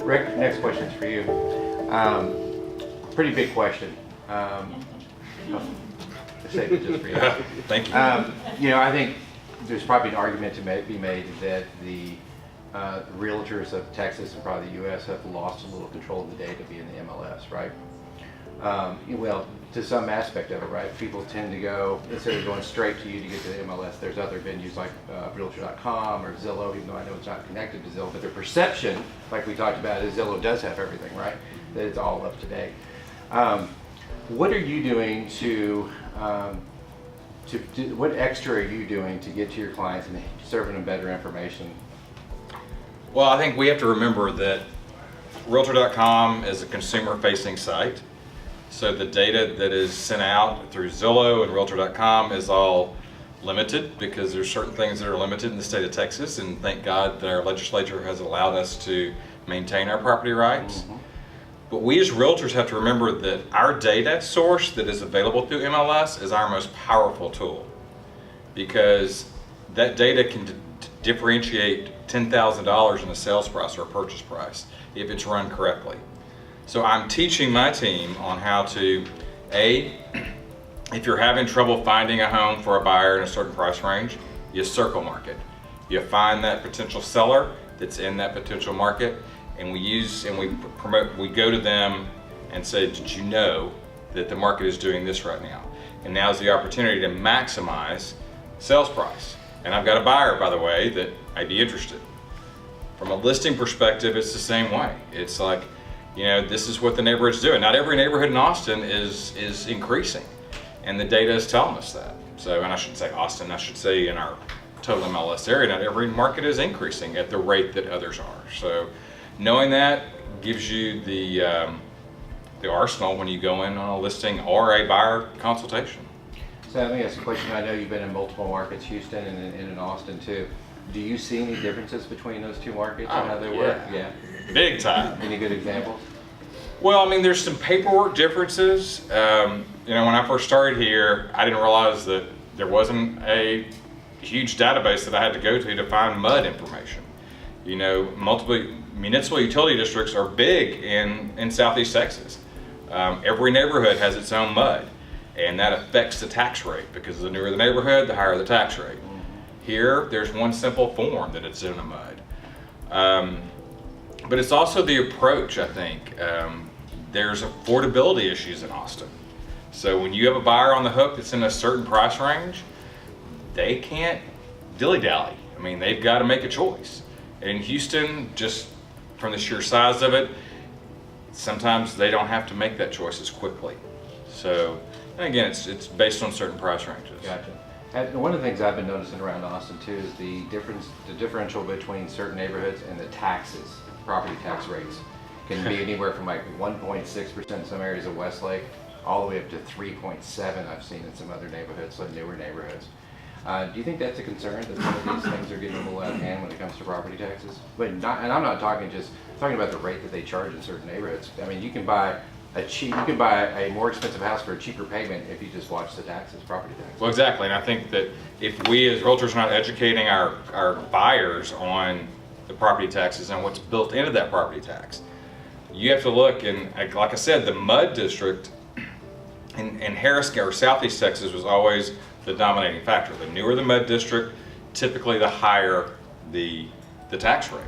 Rick, next question is for you. Pretty big question. I'll save it just for you. Thank you. I think there's probably an argument to be made that the realtors of Texas and probably the U.S. have lost a little control of the data via the MLS, right? Well, to some aspect of it, right? People tend to go, instead of going straight to you to get to the MLS, there's other venues like Realtor.com or Zillow, even though I know it's not connected to Zillow, but the perception, like we talked about, is Zillow does have everything, right? That it's all up to date. What are you doing what extra are you doing to get to your clients and serving them better information? Well, I think we have to remember that Realtor.com is a consumer-facing site. So the data that is sent out through Zillow and Realtor.com is all limited because there's certain things that are limited in the state of Texas, and thank God that our legislature has allowed us to maintain our property rights. Mm-hmm. But we as realtors have to remember that our data source that is available through MLS is our most powerful tool, because that data can differentiate $10,000 in a sales price or a purchase price if it's run correctly. So I'm teaching my team on how to, if you're having trouble finding a home for a buyer in a certain price range, you circle market. You find that potential seller that's in that potential market, and we go to them and say, did you know that the market is doing this right now? And now's the opportunity to maximize sales price. And I've got a buyer, by the way, that I'd be interested. From a listing perspective, it's the same way. It's like, this is what the neighborhood's doing. Not every neighborhood in Austin is increasing, and the data is telling us that. So, and I shouldn't say Austin, I should say in our total MLS area, not every market is increasing at the rate that others are. So knowing that gives you the arsenal when you go in on a listing or a buyer consultation. So let me ask a question. I know you've been in multiple markets, Houston and in Austin too. Do you see any differences between those two markets and how they work? Yeah. Big time. Any good examples? Well, I mean, there's some paperwork differences. When I first started here, I didn't realize that there wasn't a huge database that I had to go to find MUD information. Multiple municipal utility districts are big in Southeast Texas. Every neighborhood has its own MUD, and that affects the tax rate, because the newer the neighborhood, the higher the tax rate. Here, there's one simple form that it's in a MUD. But it's also the approach, I think. There's affordability issues in Austin. So when you have a buyer on the hook that's in a certain price range, they can't dilly-dally. I mean, they've got to make a choice. In Houston, just from the sheer size of it, sometimes they don't have to make that choice as quickly. So, and again, it's based on certain price ranges. Gotcha. And one of the things I've been noticing around Austin too is the differential between certain neighborhoods and the taxes, property tax rates, can be anywhere from like 1.6% in some areas of Westlake, all the way up to 3.7% I've seen in some other neighborhoods, like newer neighborhoods. Do you think that's a concern, that some of these things are getting a little out of hand when it comes to property taxes? But and I'm not talking about the rate that they charge in certain neighborhoods. I mean, you can buy a more expensive house for a cheaper payment if you just watch the taxes, property taxes. Well, exactly, and I think that if we as realtors are not educating our buyers on the property taxes and what's built into that property tax, you have to look, and like I said, the MUD district in Harris or Southeast Texas was always the dominating factor. The newer the MUD district, typically the higher the tax rate,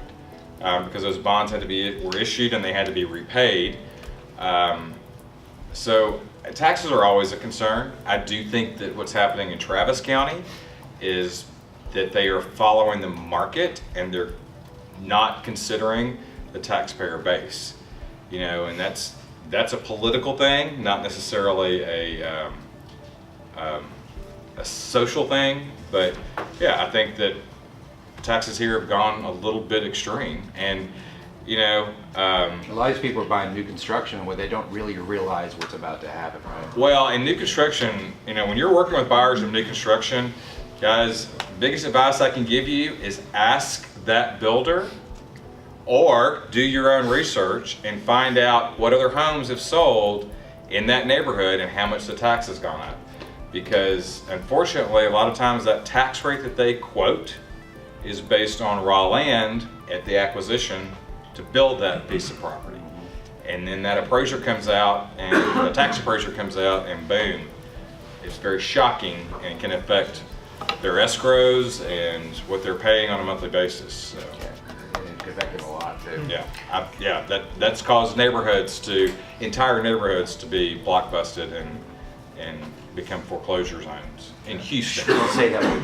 because those bonds were issued and they had to be repaid. So taxes are always a concern. I do think that what's happening in Travis County is that they are following the market and they're not considering the taxpayer base, and that's a political thing, not necessarily a social thing. But yeah, I think that taxes here have gone a little bit extreme, and a lot of people are buying new construction where they don't really realize what's about to happen, right? Well, in new construction, when you're working with buyers in new construction, guys, biggest advice I can give you is ask that builder, or do your own research and find out what other homes have sold in that neighborhood and how much the tax has gone up. Because unfortunately, a lot of times that tax rate that they quote is based on raw land at the acquisition to build that piece of property. And then that appraiser comes out, and the tax appraiser comes out, and boom, it's very shocking and can affect their escrows and what they're paying on a monthly basis. So, And it can affect them a lot too. yeah, that's caused entire neighborhoods to be blockbusted and become foreclosure zones in Houston. Don't say that word.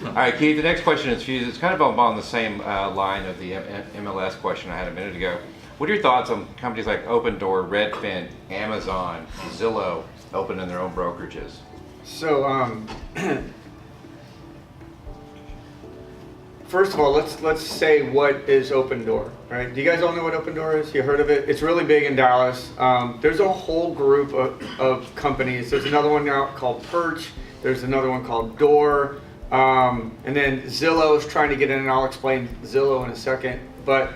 All right, Keith, the next question is for you. It's kind of on the same line of the MLS question I had a minute ago. What are your thoughts on companies like Open Door, Redfin, Amazon, Zillow opening their own brokerages? So, first of all, let's say what is Open Door, right? Do you guys all know what Open Door is? You heard of it? It's really big in Dallas. There's a whole group of companies. There's another one now called Perch. There's another one called Door. And then Zillow is trying to get in, and I'll explain Zillow in a second. But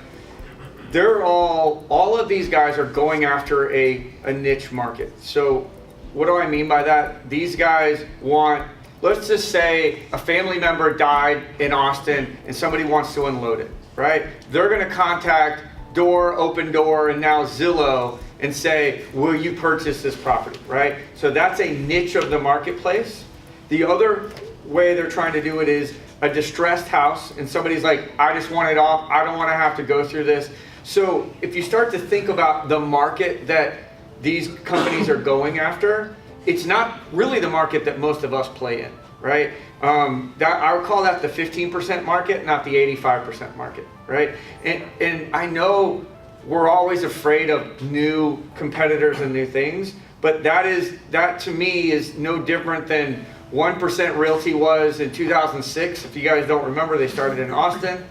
they're all of these guys are going after a niche market. So what do I mean by that? These guys want, let's just say a family member died in Austin and somebody wants to unload it, right? They're gonna contact Door, Open Door, and now Zillow and say, will you purchase this property, right? So that's a niche of the marketplace. The other way they're trying to do it is a distressed house, and somebody's like, I just want it off, I don't wanna have to go through this. So if you start to think about the market that these companies are going after, it's not really the market that most of us play in, right? I would call that the 15% market, not the 85% market, right? And I know we're always afraid of new competitors and new things, but that to me is no different than 1% Realty was in 2006. If you guys don't remember, they started in Austin,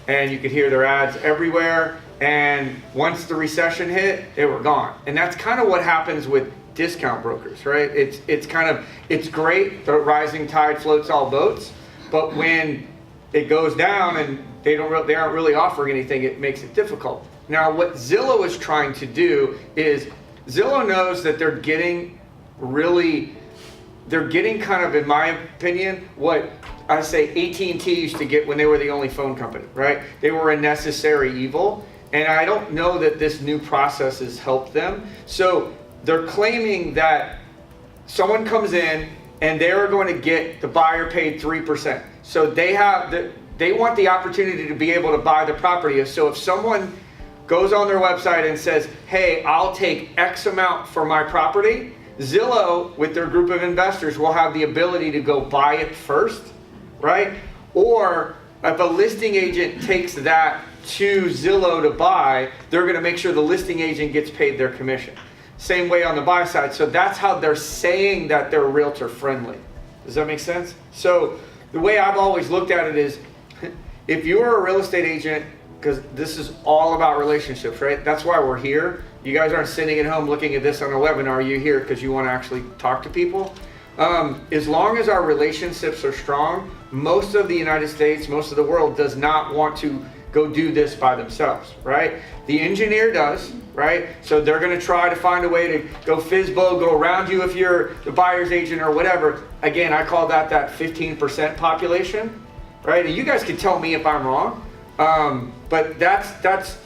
and you could hear their ads everywhere. And once the recession hit, they were gone. And that's kind of what happens with discount brokers, right? It's great, the rising tide floats all boats, but when it goes down and they aren't really offering anything, it makes it difficult. Now, what Zillow is trying to do is, Zillow knows that they're getting kind of, in my opinion, what I say AT&T used to get when they were the only phone company, right? They were a necessary evil. And I don't know that this new process has helped them. So they're claiming that someone comes in and they're going to get the buyer paid 3%. So they want the opportunity to be able to buy the property. So if someone goes on their website and says, hey, I'll take X amount for my property, Zillow, with their group of investors, will have the ability to go buy it first, right? Or if a listing agent takes that to Zillow to buy, they're going to make sure the listing agent gets paid their commission. Same way on the buy side. So that's how they're saying that they're realtor friendly. Does that make sense? So the way I've always looked at it is, if you're a real estate agent, because this is all about relationships, right? That's why we're here. You guys aren't sitting at home looking at this on a webinar. You're here because you want to actually talk to people. As long as our relationships are strong, most of the United States, most of the world does not want to go do this by themselves, right? The engineer does, right? So they're going to try to find a way to go FISBO, go around you if you're the buyer's agent or whatever. Again, I call that 15% population, right? And you guys can tell me if I'm wrong, but that's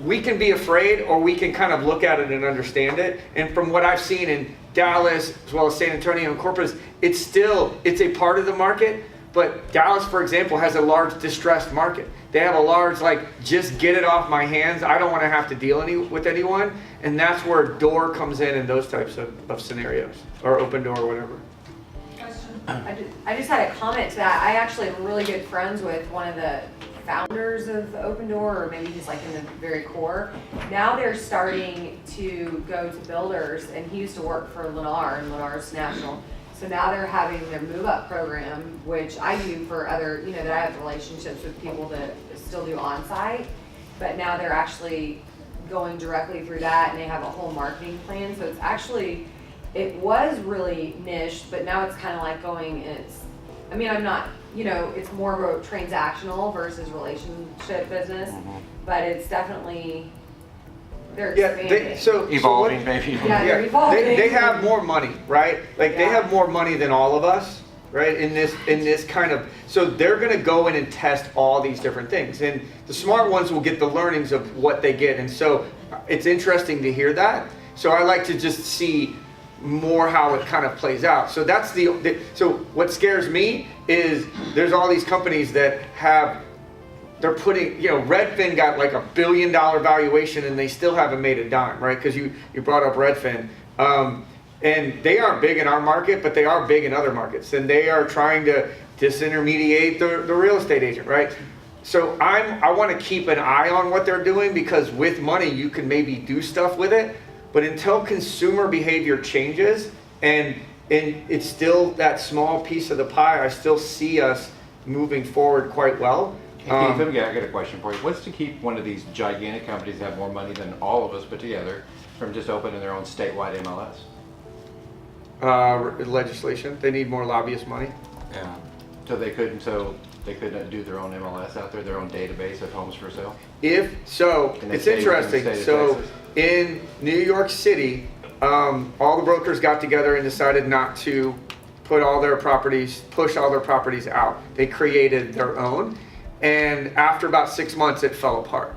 we can be afraid, or we can kind of look at it and understand it. And from what I've seen in Dallas, as well as San Antonio and Corpus, it's a part of the market. But Dallas, for example, has a large distressed market. They have a large, just get it off my hands. I don't want to have to deal with anyone. And that's where Door comes in those types of scenarios, or Open Door, or whatever. I just had a comment to that. I actually am really good friends with one of the founders of Open Door, or maybe he's in the very core. Now they're starting to go to builders, and he used to work for Lennar, and Lennar's national. So now they're having their move up program, which I do for other, that I have relationships with people that still do on site, but now they're actually going directly through that, and they have a whole marketing plan. So it was really niche, but now it's kind of going, I'm not, it's more of a transactional versus relationship business, but it's definitely, they're expanding. Evolving, maybe. Yeah, they're evolving. They have more money, right? They have more money than all of us. right? In this kind of, so they're gonna go in and test all these different things. And the smart ones will get the learnings of what they get. And so it's interesting to hear that. So I like to just see more how it kind of plays out. So that's so what scares me is there's all these companies that they're putting, Redfin got like $1 billion valuation and they still haven't made a dime, right? Because you brought up Redfin. And they aren't big in our market, but they are big in other markets. And they are trying to disintermediate the real estate agent, right? So I want to keep an eye on what they're doing, because with money, you can maybe do stuff with it. But until consumer behavior changes, and it's still that small piece of the pie, I still see us moving forward quite well. Hey, Keith, let me I got a question for you. What's to keep one of these gigantic companies that have more money than all of us put together from just opening their own statewide MLS? Legislation. They need more lobbyist money. Yeah. So they couldn't do their own MLS out there, their own database of homes for sale? It's interesting. So in New York City, all the brokers got together and decided not to push all their properties out. They created their own. And after about 6 months, it fell apart.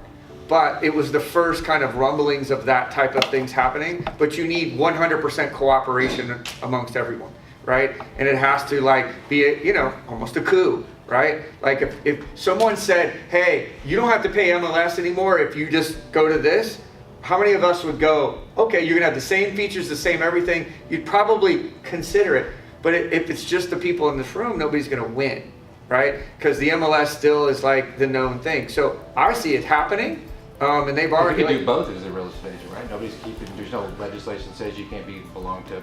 But it was the first kind of rumblings of that type of things happening. But you need 100% cooperation amongst everyone, right? And it has to be almost a coup, right? Like if someone said, hey, you don't have to pay MLS anymore if you just go to this, how many of us would go, okay, you're gonna have the same features, the same everything, you'd probably consider it. But if it's just the people in this room, nobody's gonna win, right? Because the MLS still is like the known thing. So I see it happening. And they've already. You can do both as a real estate agent, right? There's no legislation that says you can't belong to,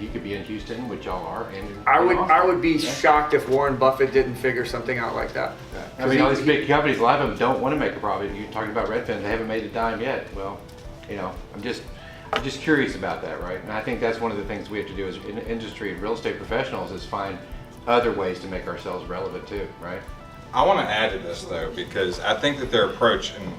you could be in Houston, which y'all are, and I would be shocked if Warren Buffett didn't figure something out like that. I mean, all these big companies, a lot of them don't want to make a profit. You're talking about Redfin, they haven't made a dime yet. Well, I'm just curious about that, right? And I think that's one of the things we have to do as industry and real estate professionals is find other ways to make ourselves relevant too, right? I want to add to this though, because I think that their approach, and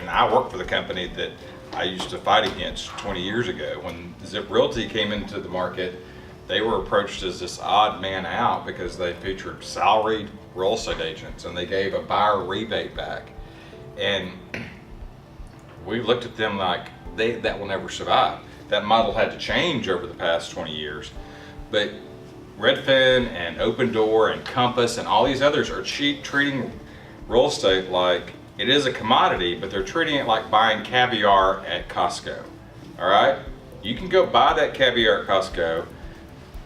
I work for the company that I used to fight against 20 years ago. When Zip Realty came into the market, they were approached as this odd man out because they featured salaried real estate agents and they gave a buyer rebate back. And we looked at them like that will never survive. That model had to change over the past 20 years. But Redfin and Open Door and Compass and all these others are treating real estate like it is a commodity, but they're treating it like buying caviar at Costco. All right? You can go buy that caviar at Costco,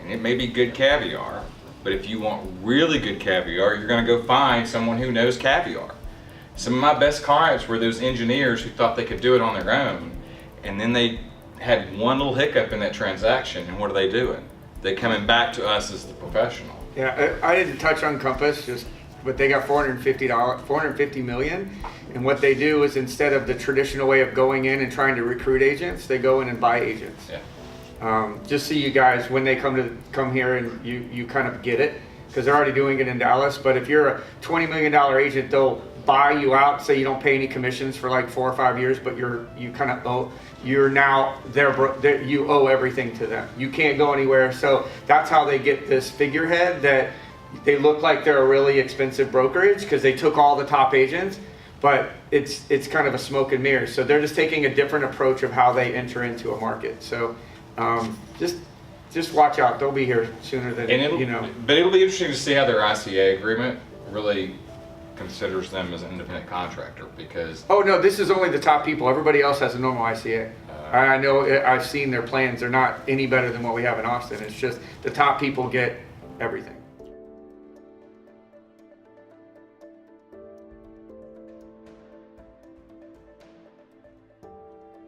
and it may be good caviar, but if you want really good caviar, you're going to go find someone who knows caviar. Some of my best clients were those engineers who thought they could do it on their own, and then they had one little hiccup in that transaction, and what are they doing? They're coming back to us as the professional. Yeah, I didn't touch on Compass, but they got $450 million, and what they do is instead of the traditional way of going in and trying to recruit agents, they go in and buy agents. Yeah. Just so you guys, when they come here and you kind of get it, because they're already doing it in Dallas. But if you're a $20 million agent, they'll buy you out, say you don't pay any commissions for like 4 or 5 years, but you're now you owe everything to them. You can't go anywhere. So that's how they get this figurehead that they look like they're a really expensive brokerage because they took all the top agents, but it's kind of a smoke and mirrors. So they're just taking a different approach of how they enter into a market. So just watch out. They'll be here sooner than But it'll be interesting to see how their ICA agreement really considers them as an independent contractor, because oh no, this is only the top people. Everybody else has a normal ICA. I know, I've seen their plans. They're not any better than what we have in Austin. It's just the top people get everything.